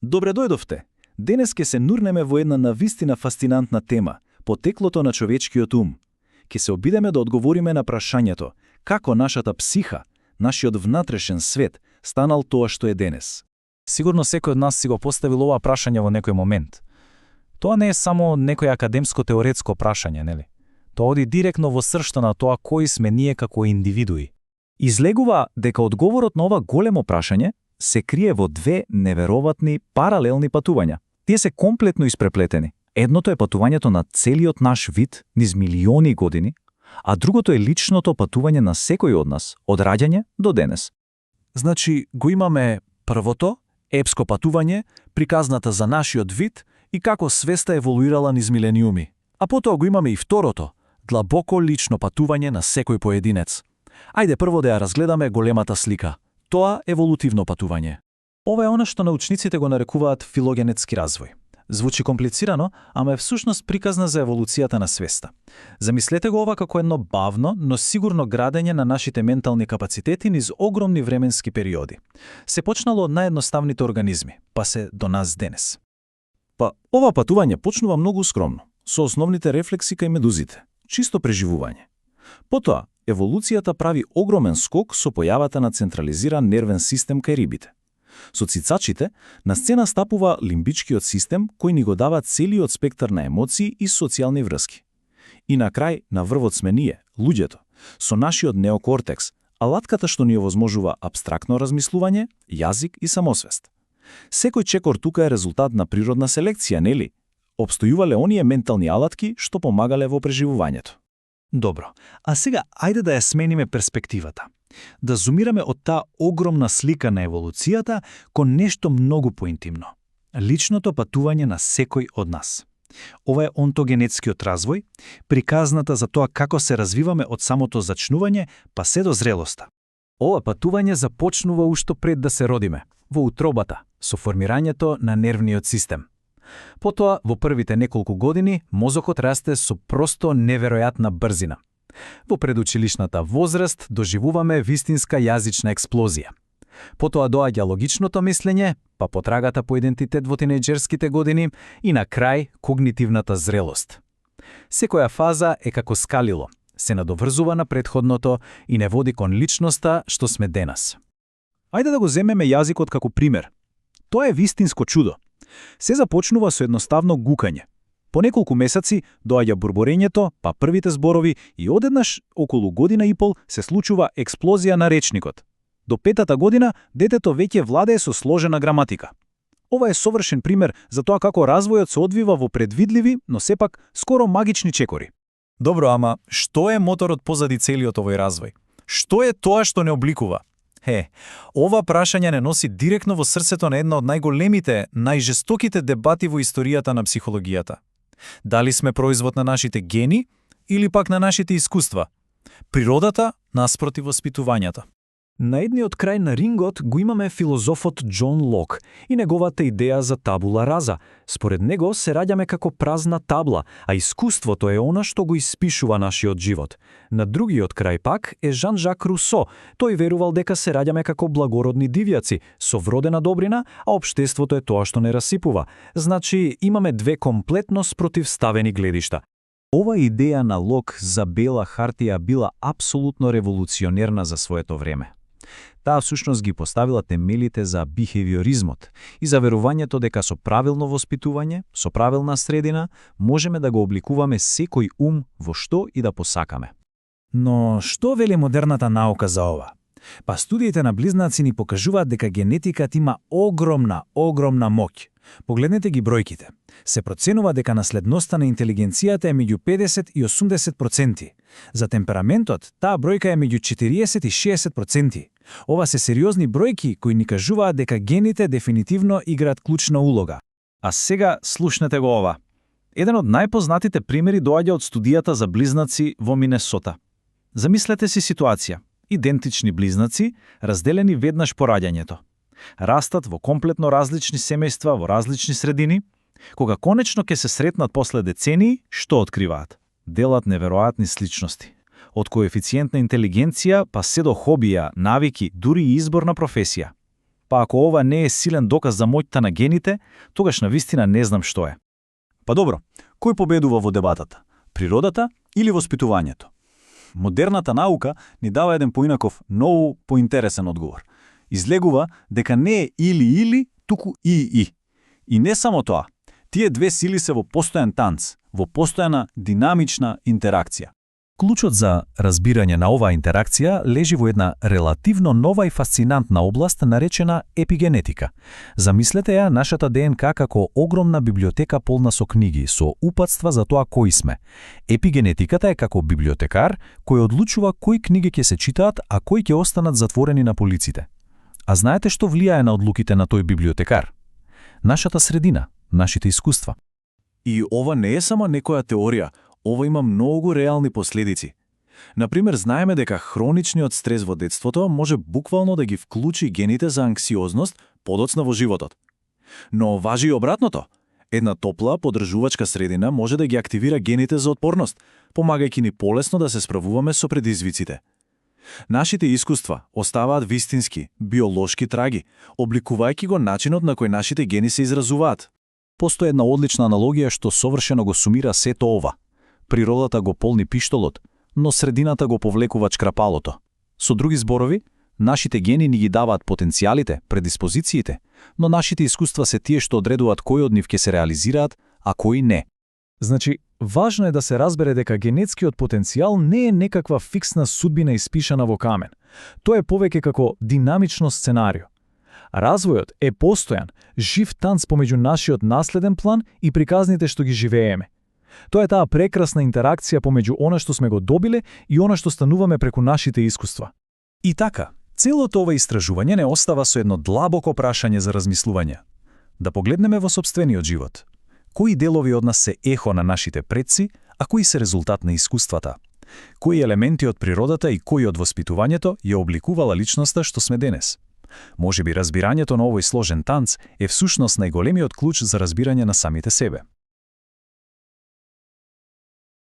Добре дојдовте. Денес ке се нурнеме во една навистина фасцинантна тема – потеклото на човечкиот ум. Ке се обидеме да одговориме на прашањето како нашата психа, нашиот внатрешен свет, станал тоа што е денес. Сигурно секој од нас си го поставил ова прашање во некој момент. Тоа не е само некој академско-теоретско прашање, нели? Тоа оди директно во сршта на тоа кои сме ние како индивидуи. Излегува дека одговорот на ова големо прашање се крие во две невероватни паралелни патувања. Тие се комплетно испреплетени. Едното е патувањето на целиот наш вид низ милиони години, а другото е личното патување на секој од нас, од раѓање до денес. Значи, го имаме првото, епско патување, приказната за нашиот вид и како свеста еволуирала низ милениуми. А потоа го имаме и второто, длабоко лично патување на секој поединец. Ајде прво да ја разгледаме големата слика. Тоа еволутивно патување. Ова е она што научниците го нарекуваат филогенетски развој. Звучи комплицирано, ама е всушност приказна за еволуцијата на свеста. Замислете го ова како едно бавно, но сигурно градење на нашите ментални капацитети низ огромни временски периоди. Се почнало од наједноставните организми, па се до нас денес. Па, ова патување почнува многу скромно, со основните рефлекси кај медузите, чисто преживување. Потоа, еволуцијата прави огромен скок со појавата на централизиран нервен систем кај рибите. Со цицачите, на сцена стапува лимбичкиот систем кој ни го дава целиот спектар на емоции и социјални врски. И на крај, на врвот сме ние, луѓето, со нашиот неокортекс, алатката што ни овозможува апстрактно размислување, јазик и самосвест. Секој чекор тука е резултат на природна селекција, нели? Обстојувале оние ментални алатки што помагале во преживувањето. Добро, а сега ајде да ја смениме перспективата. Да зумираме од таа огромна слика на еволуцијата кон нешто многу поинтимно. Личното патување на секој од нас. Ова е онтогенетскиот развој, приказната за тоа како се развиваме од самото зачнување па се до зрелоста. Ова патување започнува уште пред да се родиме, во утробата, со формирањето на нервниот систем. Потоа, во првите неколку години, мозокот расте со просто неверојатна брзина. Во предучилишната возраст доживуваме вистинска јазична експлозија. Потоа доаѓа логичното мислење, па потрагата по идентитет во тинејџерските години и на крај когнитивната зрелост. Секоја фаза е како скалило, се надоврзува на претходното и не води кон личноста што сме денес. Ајде да го земеме јазикот како пример. Тоа е вистинско чудо. Се започнува со едноставно гукање. По неколку месеци доаѓа бурборењето, па првите зборови и одеднаш, околу година и пол, се случува експлозија на речникот. До 5-та година детето веќе владее со сложена граматика. Ова е совршен пример за тоа како развојот се одвива во предвидливи, но сепак скоро магични чекори. Добро, ама што е моторот позади целиот овој развој? Што е тоа што не обликува? Ова прашање не носи директно во срцето на една од најголемите, најжестоките дебати во историјата на психологијата. Дали сме производ на нашите гени или пак на нашите искуства? Природата наспроти воспитувањето. На едниот крај на рингот го имаме филозофот Џон Лок и неговата идеја за табула раза. Според него се раѓаме како празна табла, а искуството е она што го испишува нашиот живот. На другиот крај пак е Жан-Жак Русо. Тој верувал дека се раѓаме како благородни дивјаци, со вродена добрина, а општеството е тоа што не расипува. Значи, имаме две комплетно спротивставени гледишта. Ова идеја на Лок за бела хартија била апсолутно револуционерна за своето време. Таа всушност ги поставила темелите за бихевиоризмот и за верувањето дека со правилно воспитување, со правилна средина, можеме да го обликуваме секој ум во што и да посакаме. Но што вели модерната наука за ова? Па студиите на близнаци ни покажуваат дека генетиката има огромна моќ. Погледнете ги бројките. Се проценува дека наследноста на интелигенцијата е меѓу 50 и 80%. За темпераментот, таа бројка е меѓу 40 и 60%. Ова се сериозни бројки кои ни кажуваат дека гените дефинитивно играат клучна улога. А сега слушнете го ова. Еден од најпознатите примери доаѓа од студијата за близнаци во Минесота. Замислете си ситуација. Идентични близнаци, разделени веднаш по раѓањето. Растат во комплетно различни семејства во различни средини. Кога конечно ќе се сретнат после децении, што откриваат? Делат неверојатни сличности. Од коефициент на интелигенција па се до хобија, навики, дури и избор на професија. Па ако ова не е силен доказ за моќта на гените, тогаш навистина не знам што е. Па добро, кој победува во дебатата? Природата или воспитувањето? Модерната наука ни дава еден поинаков, многу поинтересен одговор. Излегува дека не е или-или, туку и. И не само тоа. Тие две сили се во постојан танц, во постојана динамична интеракција. Клучот за разбирање на оваа интеракција лежи во една релативно нова и фасцинантна област наречена епигенетика. Замислете ја нашата ДНК како огромна библиотека полна со книги, со упатства за тоа кои сме. Епигенетиката е како библиотекар кој одлучува кои книги ќе се читаат, а кои ќе останат затворени на полиците. А знаете што влијае на одлуките на тој библиотекар? Нашата средина, нашите искуства. И ова не е само некоја теорија, ова има многу реални последици. Например, знаеме дека хроничниот стрес во детството може буквално да ги вклучи гените за анксиозност подоцна во животот. Но важи и обратното. Една топла, поддржувачка средина може да ги активира гените за отпорност, помагајќи ни полесно да се справуваме со предизвиците. Нашите искуства оставаат вистински, биолошки траги, обликувајќи го начинот на кој нашите гени се изразуваат. Постои една одлична аналогија што совршено го сумира сето ова. Природата го полни пиштолот, но средината го повлекува чкрапалото. Со други зборови, нашите гени ни ги даваат потенцијалите, предиспозициите, но нашите искуства се тие што одредуваат кои од нив ќе се реализираат, а кои не. Значи, важно е да се разбере дека генетскиот потенцијал не е некаква фиксна судбина испишана во камен. Тоа е повеќе како динамично сценарио. Развојот е постојан, жив танц помеѓу нашиот наследен план и приказните што ги живееме. Тоа е таа прекрасна интеракција помеѓу она што сме го добиле и она што стануваме преку нашите искуства. И така, целото ова истражување не остава со едно длабоко прашање за размислување. Да погледнеме во сопствениот живот. Кои делови од нас се ехо на нашите предци, а кои се резултат на искуствата? Кои елементи од природата и кои од воспитувањето ја обликувала личноста што сме денес? Можеби разбирањето на овој сложен танц е всушност најголемиот клуч за разбирање на самите себе.